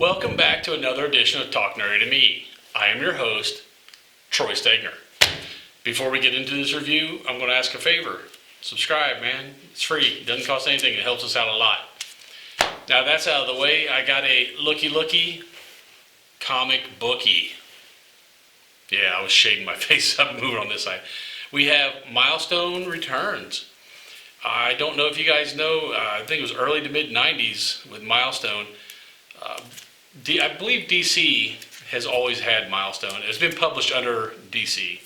Welcome back to another edition of Talk Nerdy to Me. I am your host, Troy Stegner. Before we get into this review, I'm going to ask a favor. Subscribe, man. It's free. It doesn't cost anything. It helps us out a lot. Now that's out of the way. I got a looky comic bookie. Yeah, I was shading my face up moving on this side. We have Milestone Returns. I don't know if you guys know, I think it was early to mid-90s with Milestone. I believe DC has always had Milestone. It's been published under DC.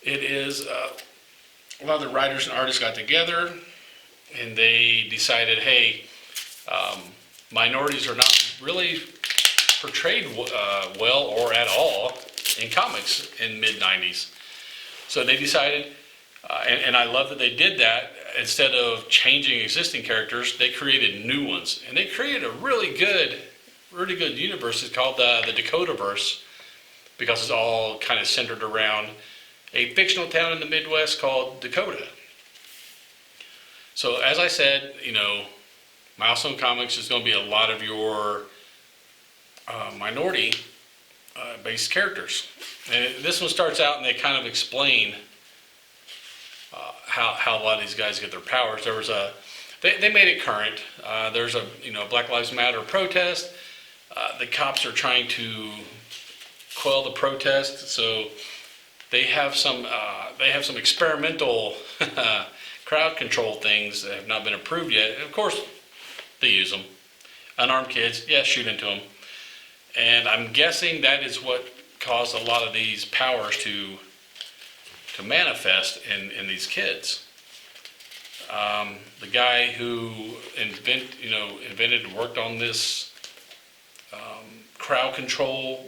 It is, a lot of the writers and artists got together and they decided, hey, minorities are not really portrayed well or at all in comics in mid-90s. So they decided, and I love that they did that. Instead of changing existing characters, they created new ones. And they created a really good universe. It's called the Dakota verse, because it's all kind of centered around a fictional town in the Midwest called Dakota. So as I said, Milestone Comics is going to be a lot of your minority based characters. And this one starts out and they kind of explain how a lot of these guys get their powers. There was they made it current. There's a Black Lives Matter protest. The cops are trying to quell the protest, so they have some experimental crowd control things that have not been approved yet. And of course, they use them. Unarmed kids, yeah, shoot into them. And I'm guessing that is what caused a lot of these powers to manifest in these kids. The guy who invented and worked on this crowd control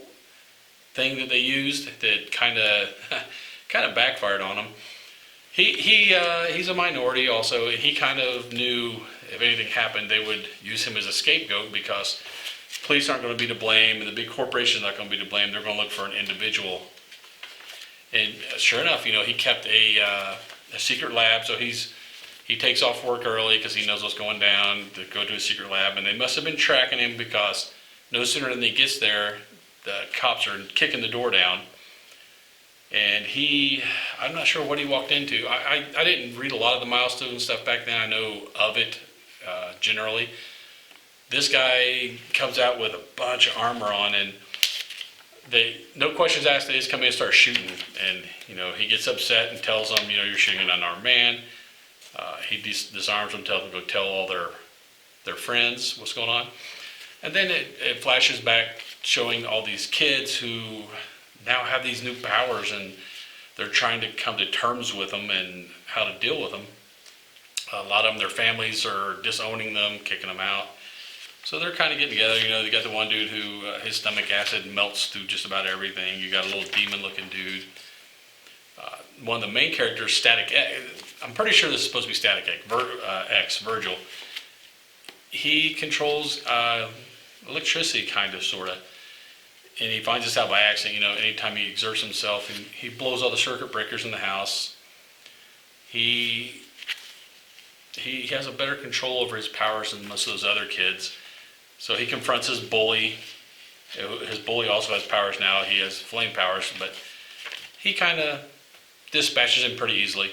thing that they used that kind of backfired on him. He's a minority also. He kind of knew if anything happened, they would use him as a scapegoat because police aren't going to be to blame and the big corporations are not going to be to blame. They're going to look for an individual. And sure enough, he kept a secret lab, so he takes off work early because he knows what's going down to go to a secret lab, and they must have been tracking him because no sooner than he gets there, the cops are kicking the door down, and I'm not sure what he walked into. I didn't read a lot of the Milestone stuff back then. I know of it generally. This guy comes out with a bunch of armor on, and no questions asked, they just come in and start shooting. And, he gets upset and tells them, you're shooting an unarmed man. He disarms them, tells them to go tell all their friends what's going on. And then it flashes back showing all these kids who now have these new powers and they're trying to come to terms with them and how to deal with them. A lot of them, their families are disowning them, kicking them out. So they're kind of getting together. They got the one dude who his stomach acid melts through just about everything. You got a little demon-looking dude. One of the main characters, Static X. I'm pretty sure this is supposed to be Static X, Virgil. He controls electricity, kind of, sort of. And he finds this out by accident. Anytime he exerts himself, and he blows all the circuit breakers in the house. He has a better control over his powers than most of those other kids. So he confronts his bully. His bully also has powers now. He has flame powers, but he kind of dispatches him pretty easily.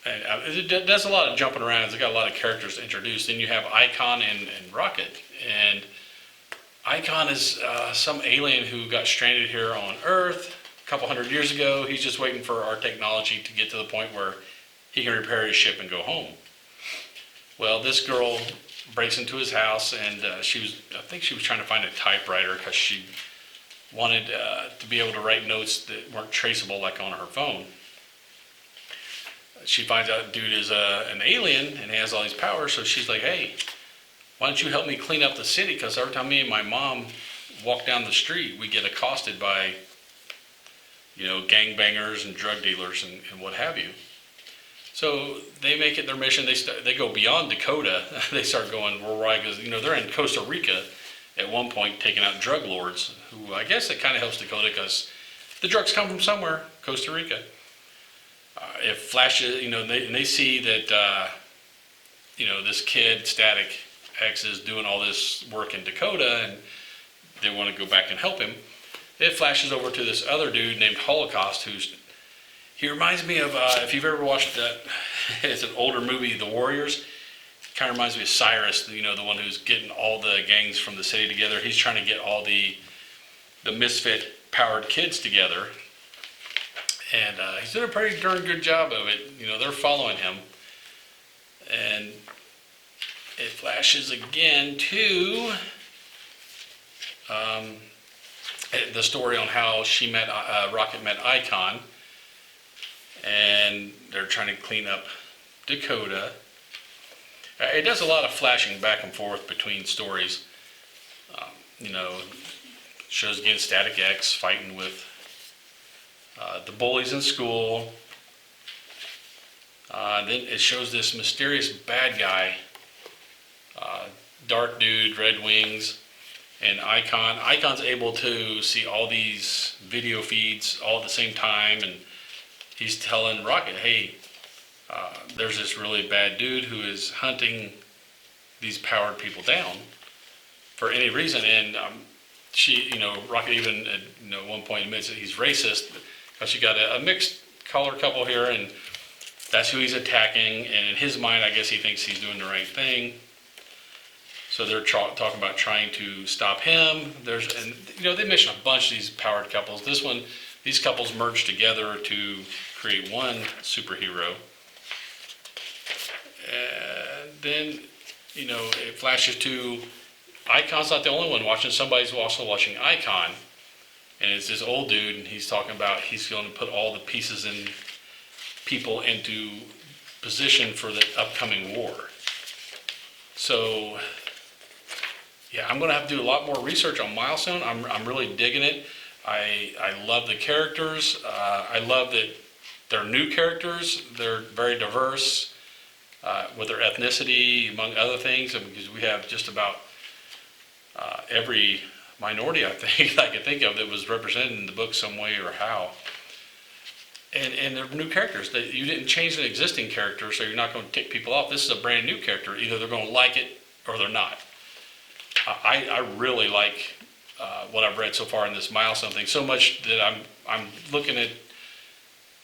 And it does a lot of jumping around. It's got a lot of characters introduced. Then you have Icon and Rocket. And Icon is some alien who got stranded here on Earth a couple hundred years ago. He's just waiting for our technology to get to the point where he can repair his ship and go home. Well, this girl breaks into his house, and I think she was trying to find a typewriter because she wanted to be able to write notes that weren't traceable like on her phone. She finds out the dude is an alien and he has all these powers, so she's like, hey, why don't you help me clean up the city? Because every time me and my mom walk down the street, we get accosted by, gangbangers and drug dealers and what have you. So they make it their mission. They go beyond Dakota. They start going worldwide because they're in Costa Rica at one point taking out drug lords. Who I guess it kind of helps Dakota because the drugs come from somewhere, Costa Rica. It flashes, they see that this kid Static X is doing all this work in Dakota, and they want to go back and help him. It flashes over to this other dude named Holocaust, he reminds me of, if you've ever watched that, it's an older movie, The Warriors. Kind of reminds me of Cyrus, the one who's getting all the gangs from the city together. He's trying to get all the misfit powered kids together. And he's doing a pretty darn good job of it. They're following him. And it flashes again to the story on how Rocket met Icon. And they're trying to clean up Dakota. It does a lot of flashing back and forth between stories. Shows again Static X fighting with the bullies in school. Then it shows this mysterious bad guy, dark dude, red wings, and Icon. Icon's able to see all these video feeds all at the same time, and he's telling Rocket, hey, there's this really bad dude who is hunting these powered people down for any reason. And Rocket even at one point admits that he's racist because you got a mixed color couple here, and that's who he's attacking. And in his mind, I guess he thinks he's doing the right thing. So they're talking about trying to stop him. They mention a bunch of these powered couples. These couples merge together to create one superhero. And then, it flashes to Icon's not the only one watching. Somebody's also watching Icon. And it's this old dude, and he's talking about he's going to put all the pieces and people into position for the upcoming war. So, yeah, I'm going to have to do a lot more research on Milestone. I'm really digging it. I love the characters. I love that they're new characters. They're very diverse. With their ethnicity, among other things, because we have just about every minority I can think of that was represented in the book some way or how. And they're new characters. You didn't change an existing character, so you're not going to tick people off. This is a brand new character. Either they're going to like it or they're not. I really like what I've read so far in this Milestone thing, so much that I'm looking at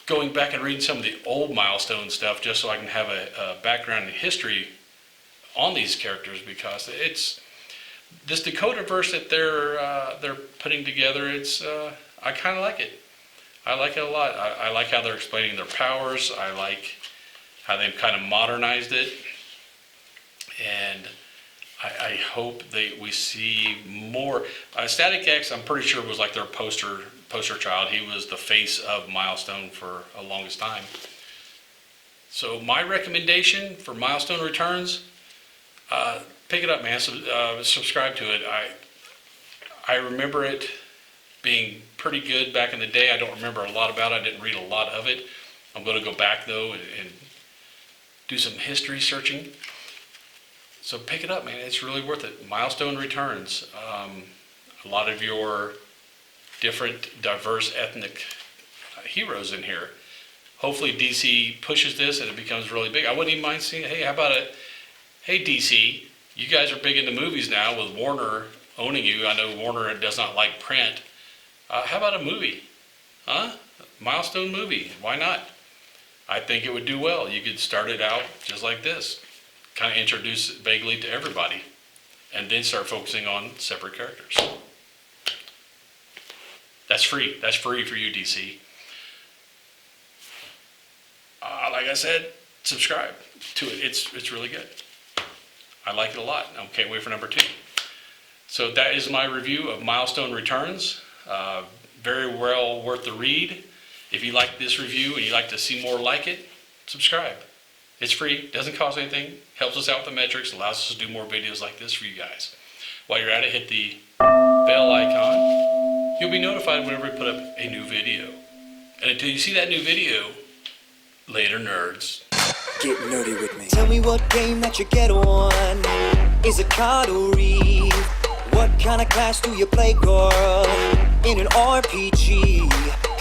going back and reading some of the old Milestone stuff just so I can have a background in history on these characters, because it's this Dakota verse that they're putting together. I kind of like it. I like it a lot. I like how they're explaining their powers. I like how they've kind of modernized it, and I hope that we see more. Static X, I'm pretty sure, was like their poster child. He was the face of Milestone for a longest time. So my recommendation for Milestone Returns, pick it up, man. Subscribe to it. I remember it being pretty good back in the day. I don't remember a lot about it. I didn't read a lot of it. I'm going to go back though and do some history searching. So pick it up, man. It's really worth it. Milestone Returns. A lot of your different, diverse ethnic heroes in here. Hopefully DC pushes this and it becomes really big. I wouldn't even mind seeing, hey, how about hey DC, you guys are big into movies now with Warner owning you. I know Warner does not like print. How about a movie? Milestone movie. Why not? I think it would do well. You could start it out just like this. Kind of introduce it vaguely to everybody, and then start focusing on separate characters. That's free. That's free for you, DC. Like I said, subscribe to it. It's really good. I like it a lot. I can't wait for number 2. So that is my review of Milestone Returns. Very well worth the read. If you like this review and you'd like to see more like it, subscribe. It's free, doesn't cost anything, helps us out with the metrics, allows us to do more videos like this for you guys. While you're at it, hit the bell icon. You'll be notified whenever we put up a new video. And until you see that new video, later nerds. Get nerdy with me. Tell me what game that you get on. Is it card or read? What kind of class do you play, girl? In an RPG.